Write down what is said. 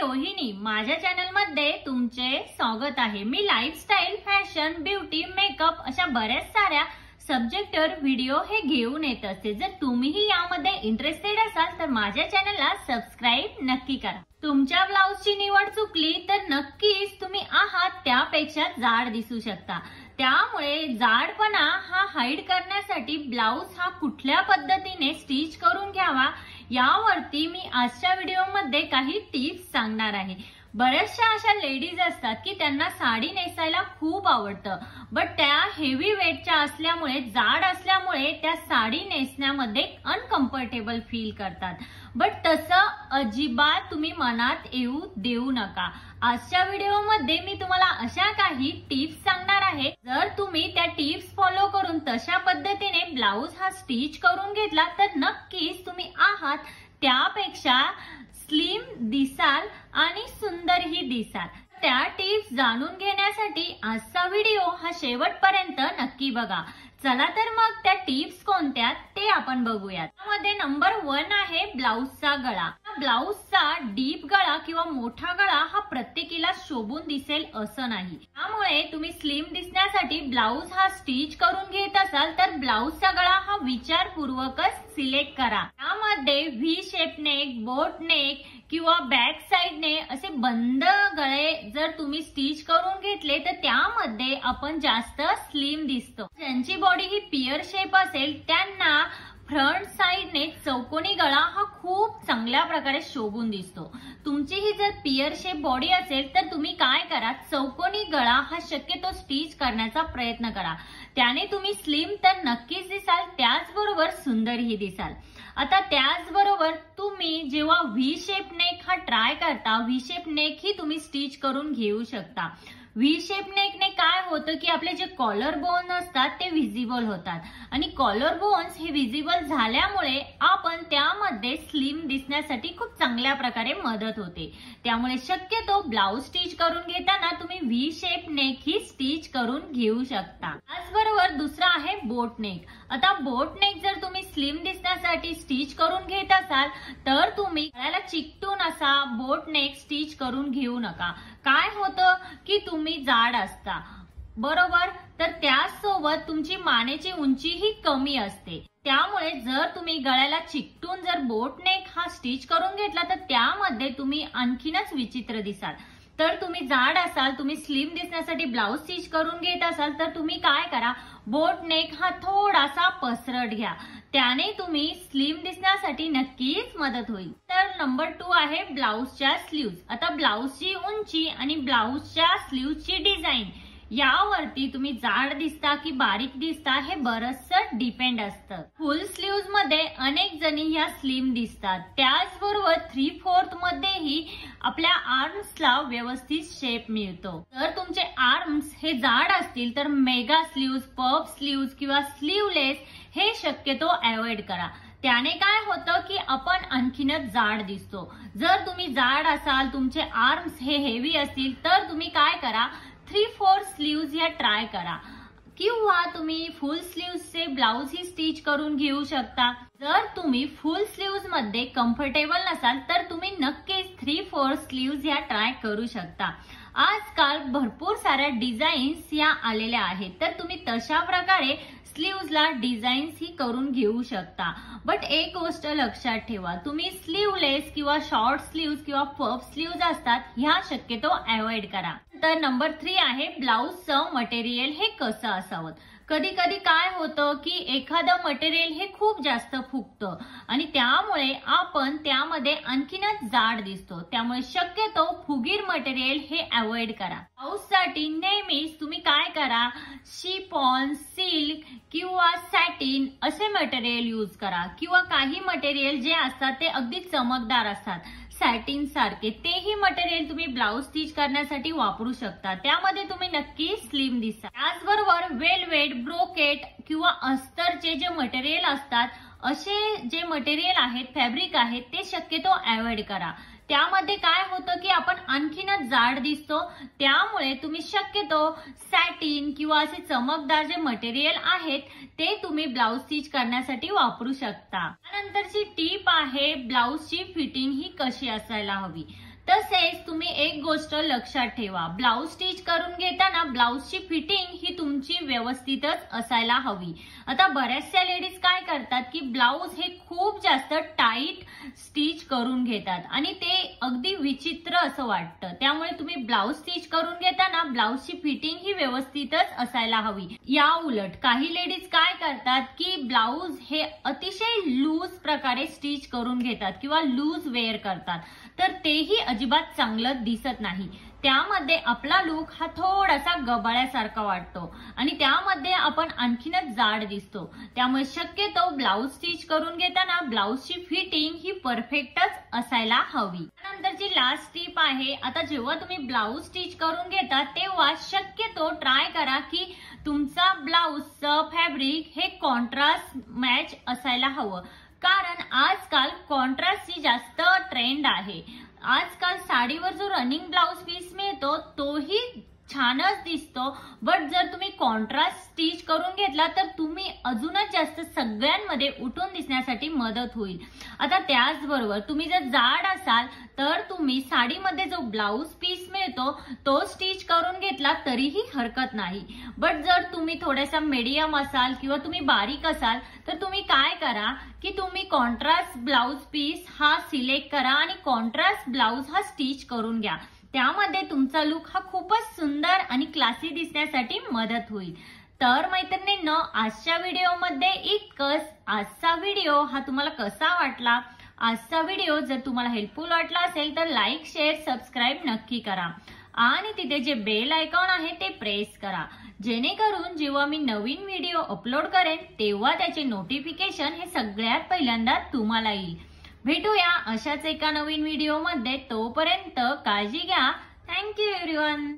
रोहिणी, माझ्या चॅनल मध्ये तुमचे स्वागत आहे। मी लाईफस्टाईल, फॅशन, ब्युटी, मेकअप अशा बऱ्याच साऱ्या सब्जेक्टवर व्हिडिओ हे घेऊन येत असते। जर तुम्हीही यामध्ये इंटरेस्टेड असाल तर माझ्या चॅनलला सबस्क्राइब नक्की करा। तुमच्या ब्लाउजची निवड चुकली तर नक्कीच तुम्ही आहात त्यापेक्षा जाड दिसू शकता। त्यामुळे जाडपणा हा हाईड करण्यासाठी ब्लाउज हा कुठल्या पद्धतीने स्टिच करून घ्यावा यावरती मी आजच्या व्हिडिओमध्ये काही टिप्स सांगणार आहे। बऱ्याचशा अशा लेडीज असतात की त्यांना साडी नेसायला खूप आवडतं, बट त्या हेवी वेटच्या असल्यामुळे, जाड असल्यामुळे त्या साडी नेसण्यामध्ये अनकम्फर्टेबल फील करतात। बट तसं अजिबात तुम्ही मनात येऊ देऊ नका। आजच्या व्हिडिओमध्ये मी तुम्हाला अशा काही टिप्स सांगणार आहे। जर तुम्ही त्या टिप्स फॉलो करून तशा पद्धतीने ब्लाउज हा स्टिच करून घेतला तर नक्कीच तुम्ही आहात त्यापेक्षा स्लिम दिसाल आणि सुंदरही दिसाल। त्या टिप्स जाणून घेण्यासाठी आजचा व्हिडिओ हा शेवटपर्यंत नक्की बघा। चला तर मग त्या टिप्स कोणत्या ते आपण बघूयात। त्यामध्ये नंबर 1 आहे ब्लाउजचा गळा। ब्लाउजचा डीप गळा किंवा मोठा गळा हा प्रत्येकीला शोभून दिसेल असं नाही। त्यामुळे तुम्ही स्लिम दिसण्यासाठी ब्लाउज हा स्टिच करून घेत असाल तर ब्लाउजचा गळा हा विचारपूर्वकच सिलेक्ट करा। त्यामध्ये व्ही शेप नेक, बोट नेक किंवा बॅक साइडने असे बंद गळे जर तुम्ही स्टिच करून घेतले तर त्यामध्ये आपण जास्त स्लिम दिसतो। ज्यांची बॉडी ही पियर शेप असेल त्यांना फ्रंट साइडने चौकोनी गळा हा खूप चांगल्या प्रकारे शोभून दिसतो। तुमची ही जर पियर शेप बॉडी असेल तर तुम्ही काय करा, चौकोनी गळा हा शक्यतो स्टिच करण्याचा प्रयत्न करा। त्याने तुम्ही स्लिम तर नक्कीच दिसाल, त्याचबरोबर सुंदरही दिसाल। आता त्याचबरोबर तुम्ही जेव्हा व्ही शेप नेक हा ट्राय करता, व्ही शेप नेक ही तुम्ही स्टिच करून घेऊ शकता। व्ही शेप नेकने काय होतं की आपले जे कॉलर बोन असतात ते व्हिजिबल होतात आणि कॉलर बोन्स हे व्हिजिबल झाल्यामुळे आपण त्यामध्ये स्लिम दिसण्यासाठी खूप चांगल्या प्रकारे मदत होते। त्यामुळे शक्यतो ब्लाउज स्टिच करून घेताना तुम्ही व्ही शेप नेक ही स्टिच करून घेऊ शकता। त्याचबरोबर दुसरा आहे बोट नेक। आता बोट नेक जर तुम्ही स्लिम दिसण्यासाठी स्टिच करून घेत असाल तर तुम्ही गळ्याला चिकटून असा बोट नेक स्टिच करून घेऊ नका। काय होतं की तुम्ही जाड असता बरोबर, तर त्यासोबत तुमची मानेची उंची ही कमी असते। त्यामुळे जर तुम्ही गळ्याला चिकटून जर बोट नेक हा स्टिच करून घेतला तर त्यामध्ये तुम्ही आणखीनच विचित्र दिसाल। तर तुम्ही जाड असाल, तुम्ही स्लिम दिसण्यासाठी ब्लाउज स्टिच करून घेत असाल तर तुम्ही काय करा, बोट नेक हा थोडासा पसरट घ्या। त्याने तुम्ही स्लिम दिसण्यासाठी नक्कीच मदत होईल। तर नंबर 2 आहे ब्लाउजच्या स्लीव्ज। आता ब्लाउजची उंची आणि ब्लाउजच्या स्लीव्जची डिझाइन यावरती तुम्ही जाड दिसता की बारीक दिसता हे बरंचसं डिपेंड असतं। फुल स्लीव्ज मध्ये अनेक जणी ह्या स्लिम दिसतात, त्याचबरोबर 3/4 मध्येही आपल्या आर्म्सला व्यवस्थित शेप मिळतो। जर तुमचे आर्म्स हे जाड असतील तर मेगा स्लीव्ज, पफ स्लीव्ज किंवा स्लीवलेस हे शक्यतो अवॉइड करा। त्याने काय होतं की आपण आणखीनच जाड दिसतो। जर तुम्ही जाड असाल, तुमचे आर्म्स हे हेवी असतील तर तुम्ही काय करा, 3/4 स्लीव्ज ह्या ट्राय करा किंवा तुम्ही फुल स्लीव्जचे ब्लाउज ही स्टिच करून घेऊ शकता। जर तुम्ही फुल स्लीव्ज मध्ये कम्फर्टेबल नसाल तर तुम्ही नक्कीच 3/4 स्लीव्ज ह्या ट्राय करू शकता। आजकाल भरपूर साऱ्या डिझाईन्स या आलेल्या आहेत तर तुम्ही तशा प्रकारे स्लीव्जला डिझाईन्स ही करून घेऊ शकता। बट एक गोष्ट लक्षात ठेवा, तुम्ही स्लीवलेस किंवा शॉर्ट स्लीव्ज किंवा पफ स्लीव्ज असतात ह्या शक्यतो अवॉइड करा। तर नंबर 3 आहे ब्लाउजचं मटेरियल हे कसं असावं। कधी कधी काय होतं की एखादं मटेरियल हे खूप जास्त फुगतं आणि त्यामुळे आपण त्यामध्ये आणखीनच जाड दिसतो। त्यामुळे शक्यतो फुगीर मटेरियल हे अवॉइड करा। ब्लाउजसाठी नेहमीच तुम्ही काय करा, शिफॉन, सिल्क किंवा सॅटिन असे मटेरियल यूज करा किंवा काही मटेरियल जे असतात ते अगदी चमकदार असतात, सॅटिन सारखे तेही मटेरियल तुम्ही ब्लाउज स्टिच करण्यासाठी वापरू शकता। त्यामध्ये तुम्ही नक्की स्लिम दिसा। त्याचबरोबर वेलवेट, ब्रोकेट किंवा अस्तरचे जे मटेरियल असतात असे जे मटेरियल आहेत, फॅब्रिक आहेत ते शक्यतो अवॉइड करा। त्यामध्ये काय होतं की आपण आणखीनच जाड दिसतो। त्यामुळे तुम्ही शक्यतो सॅटिन किंवा असे चमकदार जे मटेरियल आहेत ते तुम्ही ब्लाउज स्टिच करण्यासाठी वापरू शकता। त्यानंतरची टीप आहे ब्लाउजची फिटिंग ही कशी असायला हवी। तर तसेच तुम्ही एक गोष्ट लक्षात ठेवा, ब्लाऊज स्टिच करून घेताना ब्लाऊजची फिटिंग ही तुमची व्यवस्थितच असायला हवी. आता बऱ्याचशा लेडीज काय करतात की ब्लाऊज हे खूप जास्त टाईट स्टिच करून घेतात आणि ते अगदी विचित्र असं वाटतं. त्यामुळे तुम्ही ब्लाऊज स्टिच करून घेताना ब्लाऊजची फिटिंग ही व्यवस्थितच असायला हवी. या उलट काही लेडीज काय करतात की ब्लाऊज हे अतिशय लूज प्रकारे स्टिच करून घेतात किंवा लूज वेअर करतात, तर तेही अजिबात चांगलं दिसत नाही. त्यामध्ये आपला लुक हा थोडासा गबाळ्यासारखा वाटतो आणि त्यामध्ये आपण आणखीनच जाड दिसतो. त्यामुळे शक्यतो ब्लाऊज स्टिच करून घेताना ब्लाऊजची फिटिंग ही परफेक्टच असायला हवी. त्यानंतरची लास्ट टिप आहे, आता जेव्हा तुम्ही ब्लाऊज स्टिच करून घेता तेव्हा शक्यतो ट्राय करा की तुमचा ब्लाऊजचं फॅब्रिक हे कॉन्ट्रास्ट मॅच असायला हवं. कारण आजकाल कॉन्ट्रास्टची जास्त ट्रेंड आहे. आजकाल साडीवर जो रनिंग ब्लाऊज पीस मिळतो तोही छानच दिसतो, बट जर तुम्ही कॉन्ट्रास्ट स्टिच करून घेतला तर तुम्ही अजूनच जास्त सगळ्यांमध्ये उठून दिसण्यासाठी मदत होईल. आता त्याचबरोबर तुम्ही जर जाड असाल तर तुम्ही साडीमध्ये जो ब्लाऊज पीस मिळतो तो स्टिच करून घेतला तरीही हरकत नाही. बट जर तुम्ही थोडासा मीडियम असाल किंवा तुम्ही बारीक असाल तर तुम्ही काय करा की तुम्ही कॉन्ट्रास्ट ब्लाऊज पीस हा सिलेक्ट करा आणि कॉन्ट्रास्ट ब्लाऊज हा स्टिच करून घ्या. त्यामध्ये तुमचा लुक हा खूपच सुंदर आणि क्लासी दिसण्यासाठी मदत होईल. तर मैत्रिणींनो, आजच्या व्हिडिओमध्ये इतकंच. आजचा व्हिडिओ हा तुम्हाला कसा वाटला? आजचा व्हिडिओ जर तुम्हाला हेल्पफुल वाटला असेल तर लाईक, शेअर, सबस्क्राईब नक्की करा आणि तिथे जे बेल आयकॉन आहे ते प्रेस करा, जेणेकरून जेव्हा मी नवीन व्हिडिओ अपलोड करेन तेव्हा त्याचे नोटिफिकेशन हे सगळ्यात पहिल्यांदा तुम्हाला येईल. भेटूया अशाच एका नवीन व्हिडिओमध्ये. तोपर्यंत काळजी घ्या. Thank you everyone.